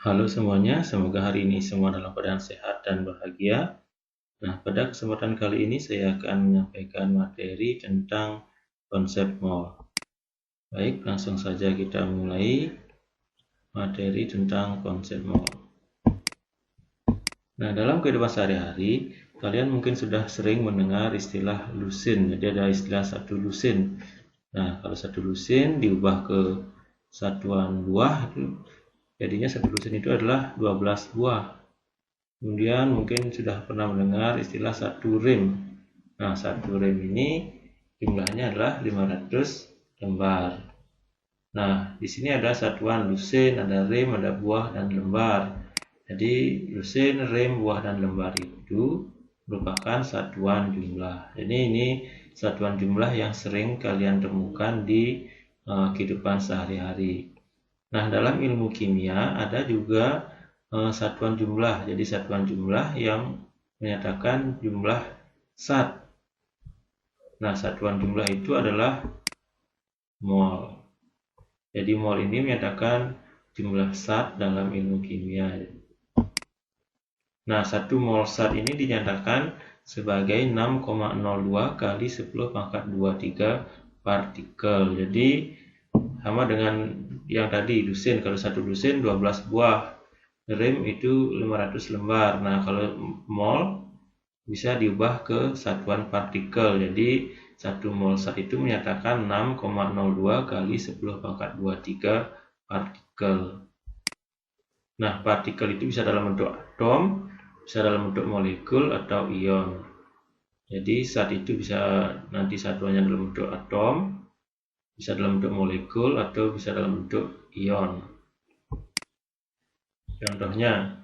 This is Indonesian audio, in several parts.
Halo semuanya, semoga hari ini semua dalam keadaan sehat dan bahagia. Nah, pada kesempatan kali ini saya akan menyampaikan materi tentang konsep mall. Baik, langsung saja kita mulai materi tentang konsep mall. Nah, dalam kehidupan sehari-hari, kalian mungkin sudah sering mendengar istilah lusin. Jadi ada istilah satu lusin. Nah, kalau satu lusin diubah ke satuan buah, jadinya satu lusin itu adalah 12 buah. Kemudian mungkin sudah pernah mendengar istilah satu rem. Nah, satu rem ini jumlahnya adalah 500 lembar. Nah, di sini ada satuan lusin, ada rem, ada buah, dan lembar. Jadi, lusin, rem, buah, dan lembar itu merupakan satuan jumlah. Jadi, ini satuan jumlah yang sering kalian temukan di kehidupan sehari-hari. Nah, dalam ilmu kimia ada juga satuan jumlah. Jadi satuan jumlah yang menyatakan jumlah zat. Nah, satuan jumlah itu adalah mol. Jadi mol ini menyatakan jumlah zat dalam ilmu kimia. Nah, 1 mol zat ini dinyatakan sebagai 6,02 kali 10 pangkat 23 partikel. Jadi sama dengan yang tadi lusin. Kalau satu lusin 12 buah, rem itu 500 lembar. Nah, kalau mol bisa diubah ke satuan partikel. Jadi 1 mol zat itu menyatakan 6,02 kali 10 pangkat 23 partikel. Nah, partikel itu bisa dalam bentuk atom, bisa dalam bentuk molekul atau ion. Jadi zat itu bisa nanti satuannya dalam bentuk atom, bisa dalam bentuk molekul, atau bisa dalam bentuk ion. Contohnya,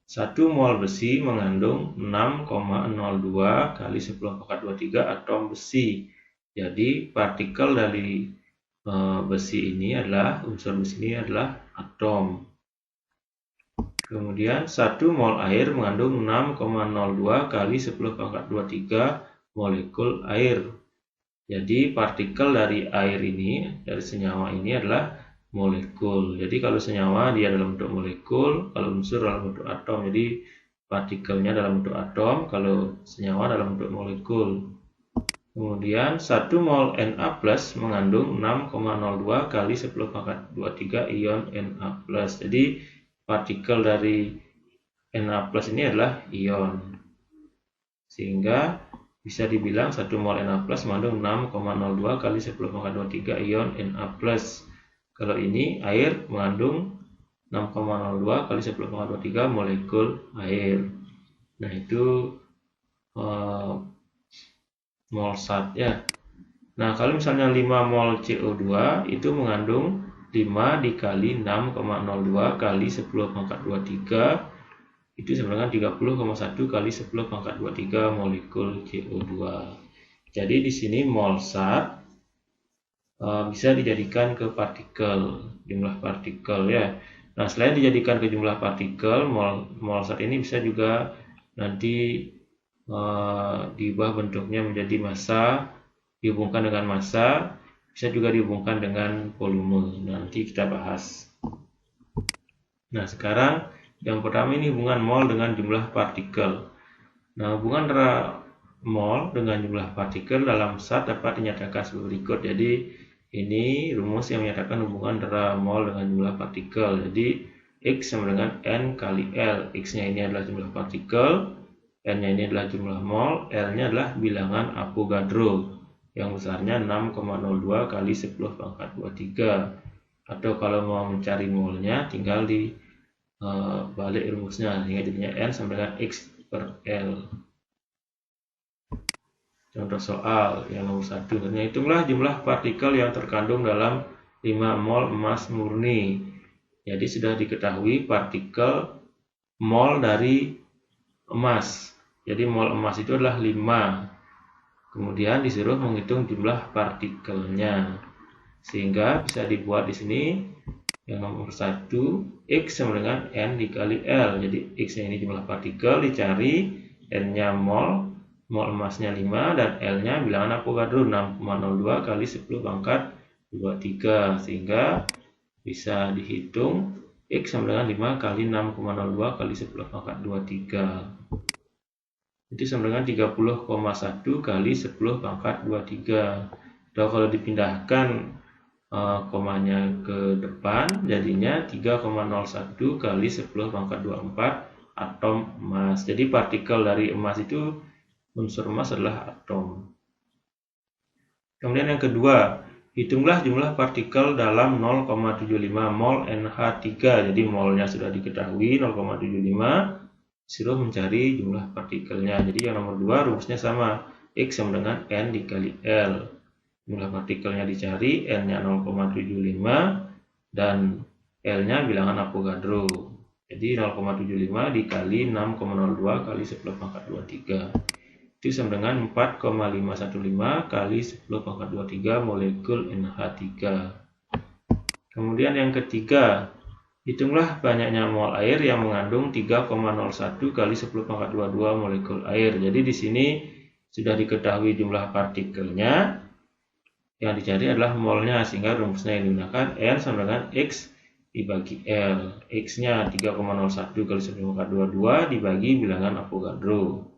1 mol besi mengandung 6,02 kali 10 pangkat 23 atom besi. Jadi partikel dari besi ini adalah, unsur besi ini adalah atom. Kemudian 1 mol air mengandung 6,02 kali 10 pangkat 23 molekul air. Jadi partikel dari air ini, dari senyawa ini adalah molekul. Jadi kalau senyawa dia dalam bentuk molekul, kalau unsur dalam bentuk atom. Jadi partikelnya dalam bentuk atom, kalau senyawa dalam bentuk molekul. Kemudian 1 mol Na+ mengandung 6,02 kali 10 pangkat 23 ion Na+. Jadi partikel dari Na+ ini adalah ion. Sehingga bisa dibilang 1 mol Na+ mengandung 6,02 kali 10 pangkat 23 ion Na+. Kalau ini air mengandung 6,02 kali 10 pangkat 23 molekul air. Nah, itu mol zat ya. Nah, kalau misalnya 5 mol CO2 itu mengandung 5 dikali 6,02 kali 10 pangkat 23 itu sama dengan 30,1 kali 10 pangkat 23 molekul CO2. Jadi di sini mol zat bisa dijadikan ke partikel, jumlah partikel ya. Nah, selain dijadikan ke jumlah partikel, mol zat ini bisa juga nanti diubah bentuknya menjadi massa, dihubungkan dengan massa, bisa juga dihubungkan dengan volume. Nanti kita bahas. Nah, sekarang yang pertama ini hubungan mol dengan jumlah partikel. Nah, hubungan antara mol dengan jumlah partikel dalam zat dapat dinyatakan sebagai berikut. Jadi, ini rumus yang menyatakan hubungan antara mol dengan jumlah partikel. Jadi, X sama dengan N kali L. X-nya ini adalah jumlah partikel, N-nya ini adalah jumlah mol, L-nya adalah bilangan Avogadro yang besarnya 6,02 kali 10 pangkat 23. Atau kalau mau mencari molnya tinggal di balik rumusnya, sehingga jadinya N sama dengan X per L. Contoh soal yang nomor 1, hitunglah jumlah partikel yang terkandung dalam 5 mol emas murni. Jadi sudah diketahui partikel mol dari emas. Jadi mol emas itu adalah 5. Kemudian disuruh menghitung jumlah partikelnya. Sehingga bisa dibuat di sini yang nomor 1, X sama dengan N dikali L. Jadi X-nya ini jumlah partikel, dicari N-nya mol emasnya 5, dan L-nya bilangan Avogadro 6,02 kali 10 pangkat 23. Sehingga bisa dihitung X sama dengan 5 kali 6,02 kali 10 pangkat 23. Itu sama dengan 30,1 kali 10 pangkat 23. Dan kalau dipindahkan komanya ke depan, jadinya 3,01 kali 10 pangkat 24 atom emas. Jadi partikel dari emas itu, unsur emas adalah atom. Kemudian yang kedua, hitunglah jumlah partikel dalam 0,75 mol NH3. Jadi molnya sudah diketahui 0,75, disuruh mencari jumlah partikelnya. Jadi yang nomor 2 rumusnya sama, X sama dengan N dikali L. Jumlah partikelnya dicari, N-nya 0,75 dan L-nya bilangan Avogadro. Jadi 0,75 dikali 6,02 kali 10 pangkat 23. Itu sama dengan 4,515 kali 10 pangkat 23 molekul NH3. Kemudian yang ketiga, hitunglah banyaknya mol air yang mengandung 3,01 kali 10 pangkat 22 molekul air. Jadi di sini sudah diketahui jumlah partikelnya. Yang dicari adalah molnya, sehingga rumusnya yang digunakan N sama dengan X dibagi L. X-nya 3,01 kali 10 pangkat 22 dibagi bilangan Avogadro.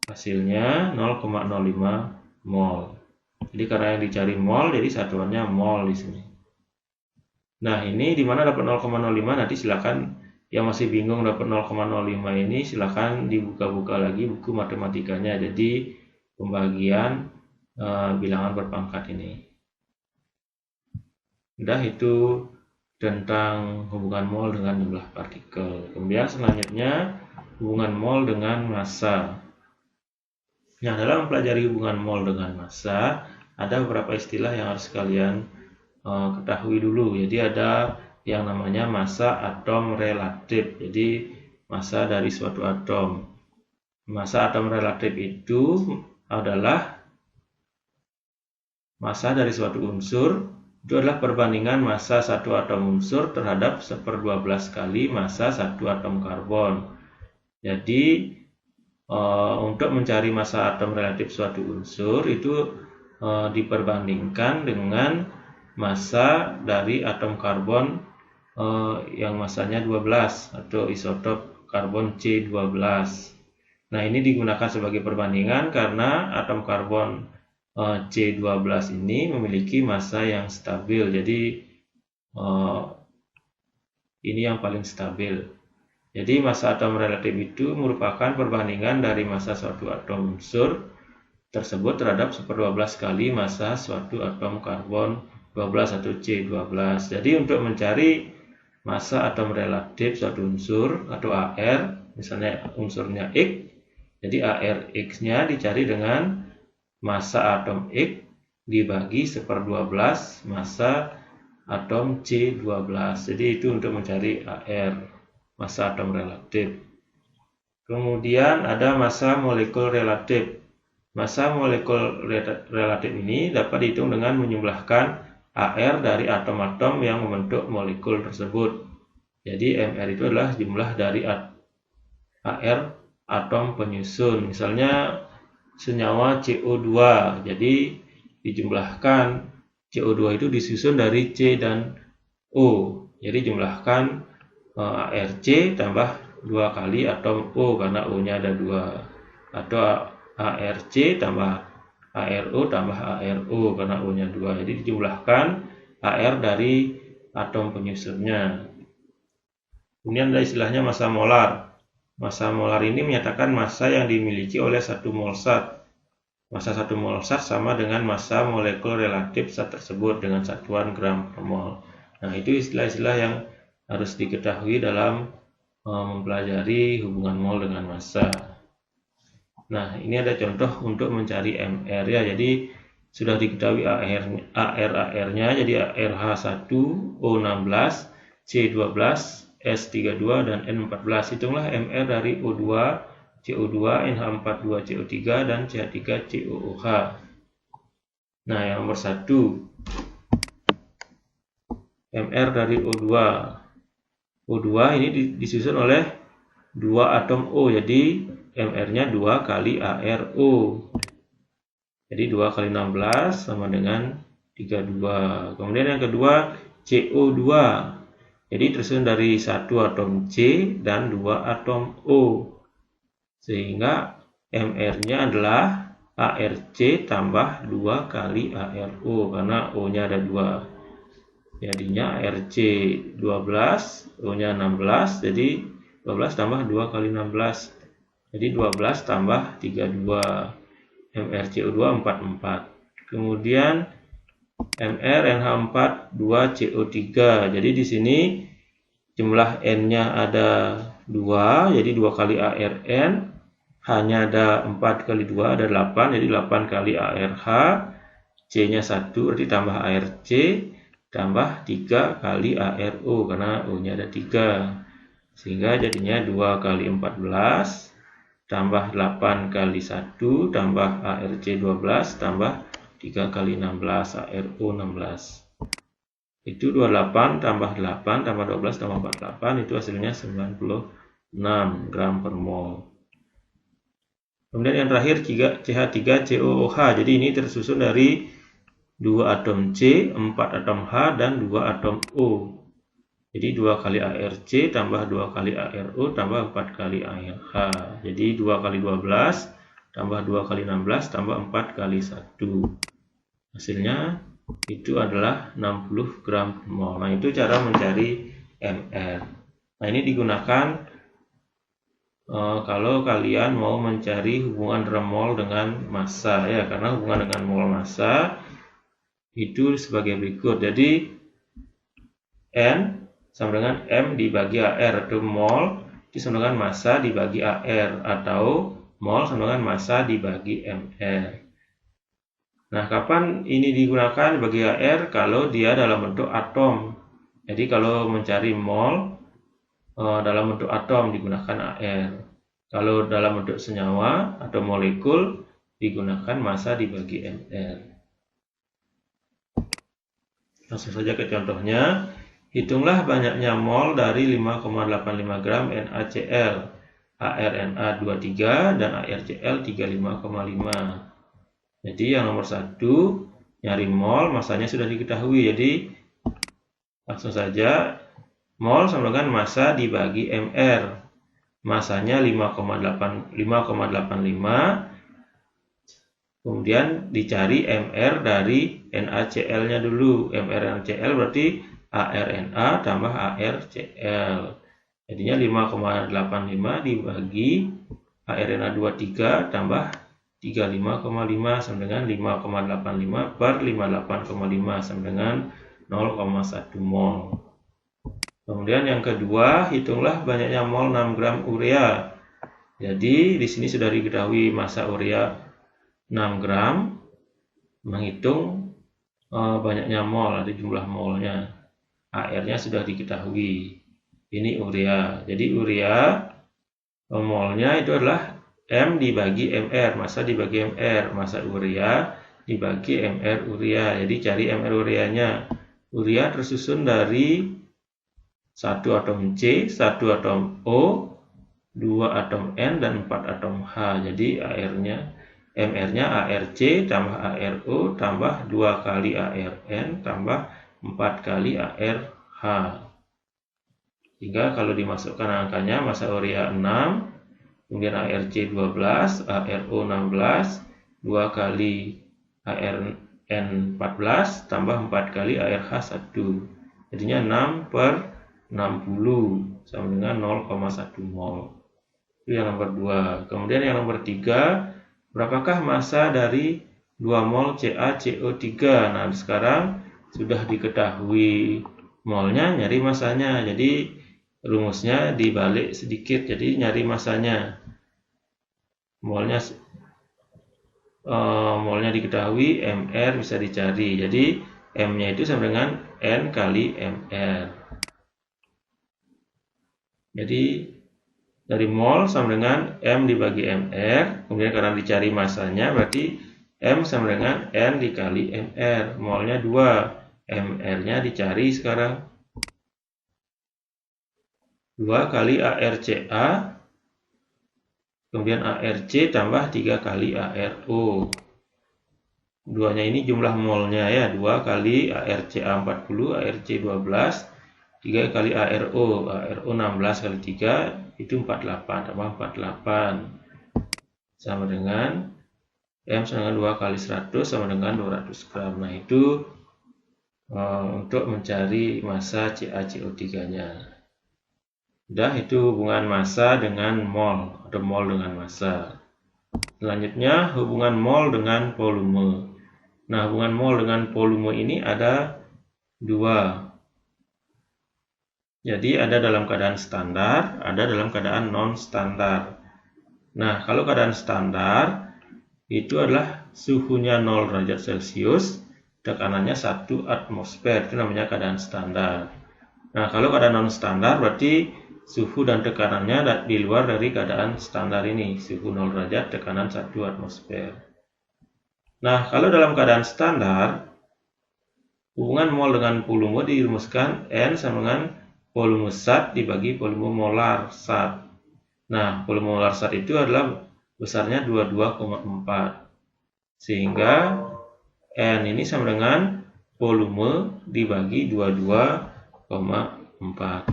Hasilnya 0,05 mol. Jadi karena yang dicari mol, jadi satuannya mol di sini. Nah, ini di mana dapat 0,05, nanti silakan yang masih bingung dapat 0,05 ini silakan dibuka-buka lagi buku matematikanya. Jadi pembagian bilangan berpangkat ini. Udah, itu tentang hubungan mol dengan jumlah partikel. Kemudian selanjutnya hubungan mol dengan massa. Nah, dalam mempelajari hubungan mol dengan massa, ada beberapa istilah yang harus kalian ketahui dulu. Jadi ada yang namanya massa atom relatif. Jadi massa dari suatu atom. Massa atom relatif itu adalah massa dari suatu unsur. Itu adalah perbandingan massa satu atom unsur terhadap 1/12 kali massa satu atom karbon. Jadi untuk mencari massa atom relatif suatu unsur itu diperbandingkan dengan massa dari atom karbon yang massanya 12 atau isotop karbon C12. Nah, ini digunakan sebagai perbandingan karena atom karbon C12 ini memiliki massa yang stabil. Jadi ini yang paling stabil. Jadi massa atom relatif itu merupakan perbandingan dari massa suatu atom unsur tersebut terhadap 1/12 kali massa suatu atom karbon 12 atau C12. Jadi untuk mencari massa atom relatif suatu unsur atau AR, misalnya unsurnya X, jadi ARX-nya dicari dengan massa atom X dibagi 1/12 massa atom C12. Jadi itu untuk mencari AR, massa atom relatif. Kemudian ada massa molekul relatif. Massa molekul relatif ini dapat dihitung dengan menjumlahkan AR dari atom-atom yang membentuk molekul tersebut. Jadi MR itu adalah jumlah dari AR atom penyusun. Misalnya senyawa CO2, jadi dijumlahkan CO2 itu disusun dari C dan O. Jadi jumlahkan ARC tambah 2 kali atom O karena O-nya ada 2, atau ARC tambah ARO tambah ARO karena O-nya 2. Jadi dijumlahkan AR dari atom penyusunnya. Kemudian ada istilahnya massa molar. Massa molar ini menyatakan massa yang dimiliki oleh satu mol zat. Massa satu mol zat sama dengan massa molekul relatif zat tersebut dengan satuan gram per mol. Nah, itu istilah-istilah yang harus diketahui dalam mempelajari hubungan mol dengan massa. Nah, ini ada contoh untuk mencari MR ya. Jadi sudah diketahui AR-nya, jadi RH1O16, C12, S32 dan N14. Hitunglah MR dari O2, CO2, NH42, CO3 dan CH3, COOH. Nah, yang nomor 1 MR dari O2. O2 ini disusun oleh 2 atom O, jadi MR-nya 2 kali ARO. Jadi 2 kali 16 sama dengan 32. Kemudian yang kedua CO2. Jadi tersusun dari 1 atom C dan 2 atom O. Sehingga MR-nya adalah ARC tambah 2 kali ARO, karena O-nya ada 2. Jadinya ARC 12, O-nya 16, jadi 12 tambah 2 kali 16. Jadi 12 tambah 32. MrCO2 44. Kemudian MrNH4 2CO3. Jadi di sini jumlah N-nya ada 2, jadi 2 kali ARN. H-nya ada 4 kali 2 ada 8, jadi 8 kali ARH. C-nya 1, berarti tambah ARC tambah 3 kali ARO karena O-nya ada 3. Sehingga jadinya 2 kali 14 tambah 8 kali 1 tambah ARC 12 tambah 3 kali 16 ARO 16. Itu 28 tambah 8 tambah 12 tambah 48, itu hasilnya 96 gram per mol. Kemudian yang terakhir CH3COOH. Jadi ini tersusun dari 2 atom C, 4 atom H, dan 2 atom O. Jadi 2 kali ARC tambah 2 kali ARO tambah 4 kali ARH. Jadi 2 kali 12 tambah 2 kali 16 tambah 4 kali 1. Hasilnya itu adalah 60 gram per mol. Nah, itu cara mencari MR. Nah, ini digunakan kalau kalian mau mencari hubungan remol dengan massa, ya, karena hubungan dengan mol massa itu sebagai berikut. Jadi N sama dengan M dibagi AR, atau mol sama dengan massa dibagi AR, atau mol sama dengan massa dibagi MR. Nah, kapan ini digunakan bagi AR? Kalau dia dalam bentuk atom. Jadi kalau mencari mol dalam bentuk atom digunakan AR. Kalau dalam bentuk senyawa atau molekul digunakan massa dibagi MR. Langsung saja ke contohnya. Hitunglah banyaknya mol dari 5,85 gram NaCl, ArNa23 dan ArCl 35,5. Jadi yang nomor 1, nyari mol, masanya sudah diketahui. Jadi langsung saja, mol sama dengan massa dibagi Mr. Masanya 5,85. Kemudian dicari Mr dari NaCl-nya dulu. Mr NaCl berarti ArNa tambah ArCl. Jadinya 5,85 dibagi ArNa23 tambah 35,5 sama dengan 5,85 per 58,5 sama dengan 0,1 mol. Kemudian yang kedua, hitunglah banyaknya mol 6 gram urea. Jadi di sini sudah diketahui massa urea 6 gram. Menghitung banyaknya mol, ada jumlah molnya. AR-nya sudah diketahui. Ini urea. Jadi urea molnya itu adalah M dibagi Mr, massa dibagi Mr, massa urea dibagi Mr urea. Jadi cari Mr ureanya. Urea tersusun dari 1 atom C, 1 atom O, 2 atom N, dan 4 atom H. Jadi MR-nya ARC tambah ARO tambah 2 kali ARN tambah 4 kali ARH. Sehingga kalau dimasukkan angkanya, massa urea 6, kemudian ARC 12, ARO 16, 2 kali ARN 14, tambah 4 kali ARH 1. Jadinya 6 per 60 sama dengan 0,1 mol. Itu yang nomor 2. Kemudian yang nomor 3, berapakah massa dari 2 mol CaCO3? Nah, sekarang sudah diketahui molnya, nyari massanya. Jadi rumusnya dibalik sedikit, jadi nyari massanya. Molnya diketahui, Mr bisa dicari. Jadi M-nya itu sama dengan N kali Mr. Jadi dari mol sama dengan M dibagi Mr. Kemudian karena dicari massanya, berarti M sama dengan N dikali Mr. Molnya 2. Mr-nya dicari sekarang. 2 kali ARCA, kemudian ARC tambah 3 kali ARO. Duanya ini jumlah molnya, ya. 2 kali ARCA 40, ARC 12, 3 kali ARO 16 kali 3 itu 48, tambah 48 sama dengan M sama dengan 2 kali 100 sama dengan 200 gram. Nah, itu untuk mencari massa CaCO3-nya. Udah, itu hubungan massa dengan mol, atau mol dengan massa. Selanjutnya, hubungan mol dengan volume. Nah, hubungan mol dengan volume ini ada dua. Jadi, ada dalam keadaan standar, ada dalam keadaan non-standar. Nah, kalau keadaan standar, itu adalah suhunya 0 derajat Celcius, tekanannya 1 atmosfer, itu namanya keadaan standar. Nah, kalau keadaan non-standar berarti suhu dan tekanannya di luar dari keadaan standar ini, suhu 0 derajat, tekanan 1 atmosfer. Nah, kalau dalam keadaan standar, hubungan mol dengan volume dirumuskan N sama dengan volume zat dibagi volume molar zat. Nah, volume molar zat itu adalah besarnya 22,4. Sehingga N ini sama dengan volume dibagi 22,4.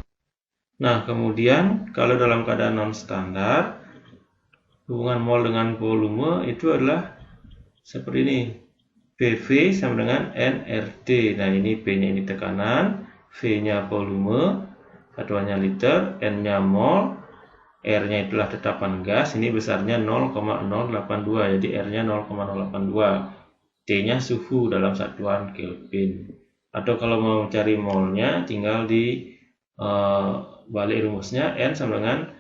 Nah, kemudian kalau dalam keadaan non-standar, hubungan mol dengan volume itu adalah seperti ini. PV sama dengan nRT. Nah, ini P-nya ini tekanan, V-nya volume, satuannya liter, N-nya mol, R-nya itulah tetapan gas, ini besarnya 0,082, jadi R-nya 0,082. T-nya suhu dalam satuan Kelvin. Atau kalau mau cari molnya, tinggal di balik rumusnya, N sama dengan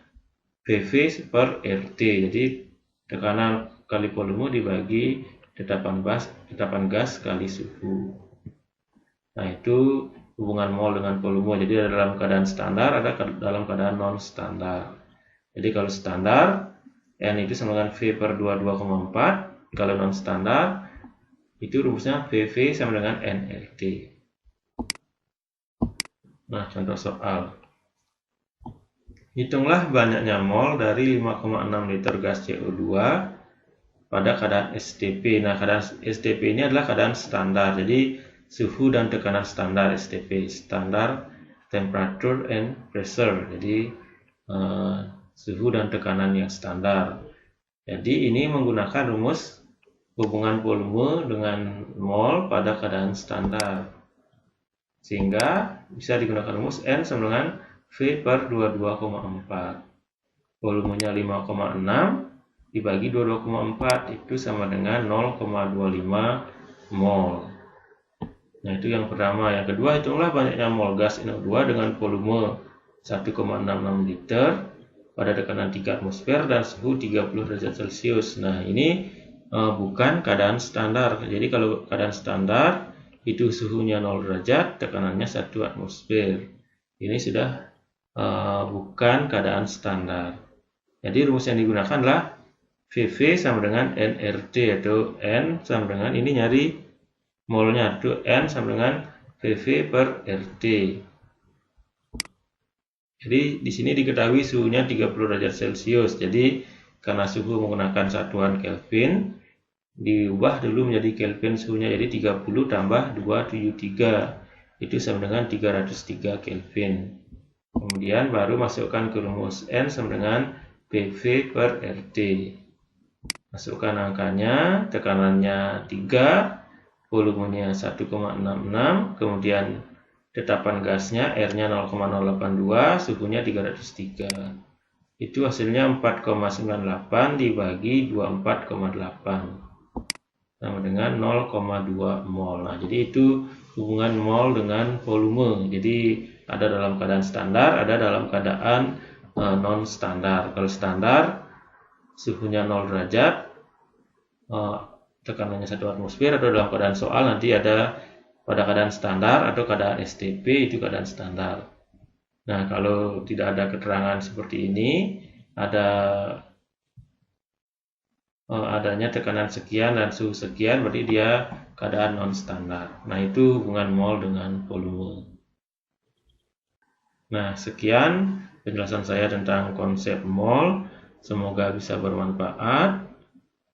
PV per RT. Jadi tekanan kali volume dibagi tetapan gas kali suhu. Nah, itu hubungan mol dengan volume. Jadi ada dalam keadaan standar, ada dalam keadaan non-standar. Jadi kalau standar, N itu sama dengan V per 22,4. Kalau non-standar, itu rumusnya PV sama dengan nRT. Nah, contoh soal. Hitunglah banyaknya mol dari 5,6 liter gas CO2 pada keadaan STP. Nah, keadaan STP ini adalah keadaan standar. Jadi, suhu dan tekanan standar STP, standar temperature and pressure. Jadi, suhu dan tekanan yang standar. Jadi, ini menggunakan rumus hubungan volume dengan mol pada keadaan standar. Sehingga bisa digunakan rumus N sama dengan V per 22,4. Volumenya 5,6 dibagi 22,4 itu sama dengan 0,25 mol. Nah, itu yang pertama. Yang kedua, hitunglah banyaknya mol gas NO2 dengan volume 1,66 liter pada tekanan 3 atmosfer dan suhu 30 derajat Celcius. Nah, ini bukan keadaan standar. Jadi kalau keadaan standar itu suhunya 0 derajat, tekanannya 1 atmosfer. Ini sudah bukan keadaan standar. Jadi rumus yang digunakan adalah VV sama dengan nRT, atau N sama dengan, ini nyari molnya, itu N sama dengan VV per RT. Jadi di sini diketahui suhunya 30 derajat Celcius. Jadi karena suhu menggunakan satuan Kelvin, diubah dulu menjadi Kelvin suhunya, jadi 30 tambah 273 itu sama dengan 303 Kelvin. Kemudian baru masukkan ke rumus N sama dengan PV per RT. Masukkan angkanya, tekanannya 3, volumenya 1,66, kemudian tetapan gasnya R-nya 0,082, suhunya 303. Itu hasilnya 4,98 dibagi 24,8. Sama dengan 0,2 mol. Nah, jadi itu hubungan mol dengan volume. Jadi ada dalam keadaan standar, ada dalam keadaan non standar. Kalau standar suhunya 0 derajat, tekanannya 1 atmosfer, atau dalam keadaan soal nanti ada pada keadaan standar atau keadaan STP, itu keadaan standar. Nah, kalau tidak ada keterangan seperti ini, adanya tekanan sekian dan suhu sekian, berarti dia keadaan non standar. Nah, itu hubungan mol dengan volume. Nah, sekian penjelasan saya tentang konsep mol. Semoga bisa bermanfaat.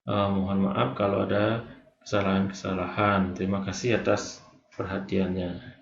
Mohon maaf kalau ada kesalahan-kesalahan. Terima kasih atas perhatiannya.